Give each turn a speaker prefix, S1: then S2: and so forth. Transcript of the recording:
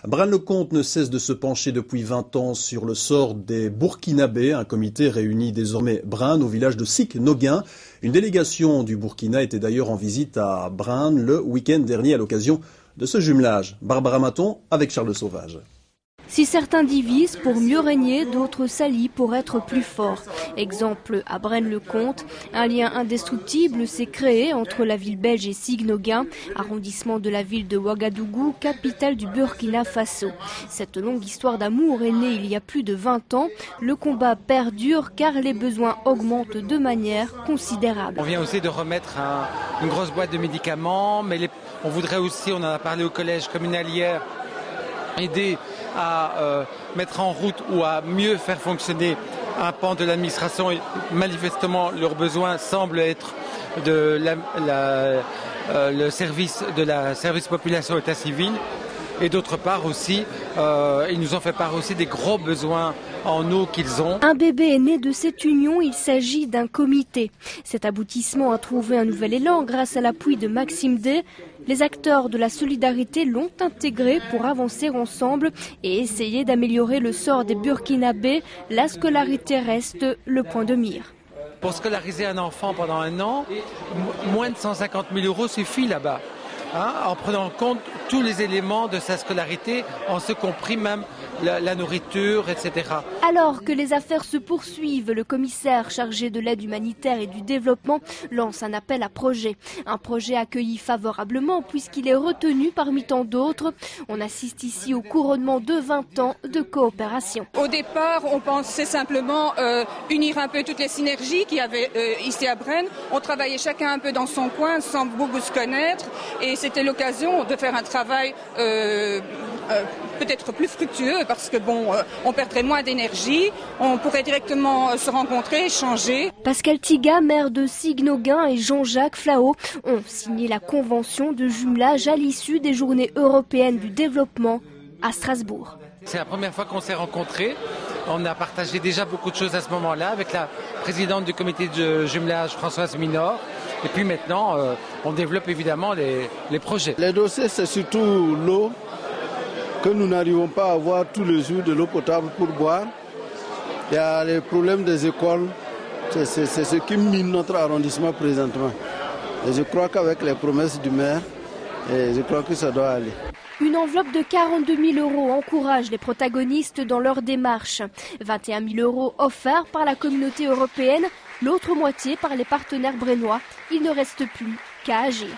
S1: Braine-le-Comte ne cesse de se pencher depuis 20 ans sur le sort des Burkinabés. Un comité réunit désormais Braine au village de Sik-Noguin. Une délégation du Burkina était d'ailleurs en visite à Braine le week-end dernier à l'occasion de ce jumelage. Barbara Maton avec Charles Sauvage.
S2: Si certains divisent pour mieux régner, d'autres s'allient pour être plus forts. Exemple à Braine-le-Comte, un lien indestructible s'est créé entre la ville belge et Sik-Noguin, arrondissement de la ville de Ouagadougou, capitale du Burkina Faso. Cette longue histoire d'amour est née il y a plus de 20 ans. Le combat perdure car les besoins augmentent de manière considérable.
S3: On vient aussi de remettre une grosse boîte de médicaments, mais on voudrait aussi, on en a parlé au collège communal hier, aider à mettre en route ou à mieux faire fonctionner un pan de l'administration. Manifestement, leurs besoins semblent être de le service de la service population état civil. Et d'autre part aussi, ils nous ont fait part aussi des gros besoins en eau qu'ils ont.
S2: Un bébé est né de cette union, il s'agit d'un comité. Cet aboutissement a trouvé un nouvel élan grâce à l'appui de Maxime Day. Les acteurs de la solidarité l'ont intégré pour avancer ensemble et essayer d'améliorer le sort des Burkinabés. La scolarité reste le point de mire.
S3: Pour scolariser un enfant pendant un an, moins de 150 000 € suffit là-bas. En prenant en compte tous les éléments de sa scolarité, en ce compris même la nourriture, etc.
S2: Alors que les affaires se poursuivent, le commissaire chargé de l'aide humanitaire et du développement lance un appel à projet. Un projet accueilli favorablement puisqu'il est retenu parmi tant d'autres. On assiste ici au couronnement de 20 ans de coopération.
S4: Au départ, on pensait simplement unir un peu toutes les synergies qu'il y avait ici à Braine. On travaillait chacun un peu dans son coin sans beaucoup se connaître. Et c'était l'occasion de faire un travail peut-être plus fructueux parce que on perdrait moins d'énergie, on pourrait directement se rencontrer, échanger.
S2: Pascal Tiga, maire de Sik-Noguin, et Jean-Jacques Flao ont signé la convention de jumelage à l'issue des Journées européennes du développement à Strasbourg.
S3: C'est la première fois qu'on s'est rencontrés. On a partagé déjà beaucoup de choses à ce moment-là avec la présidente du comité de jumelage, Françoise Minor. Et puis maintenant, on développe évidemment les projets.
S5: Les dossiers, c'est surtout l'eau, que nous n'arrivons pas à avoir tous les jours de l'eau potable pour boire. Il y a les problèmes des écoles, c'est ce qui mine notre arrondissement présentement. Et je crois qu'avec les promesses du maire, je crois que ça doit aller.
S2: Une enveloppe de 42 000 € encourage les protagonistes dans leur démarche. 21 000 € offerts par la communauté européenne, l'autre moitié par les partenaires brennois. Il ne reste plus qu'à agir.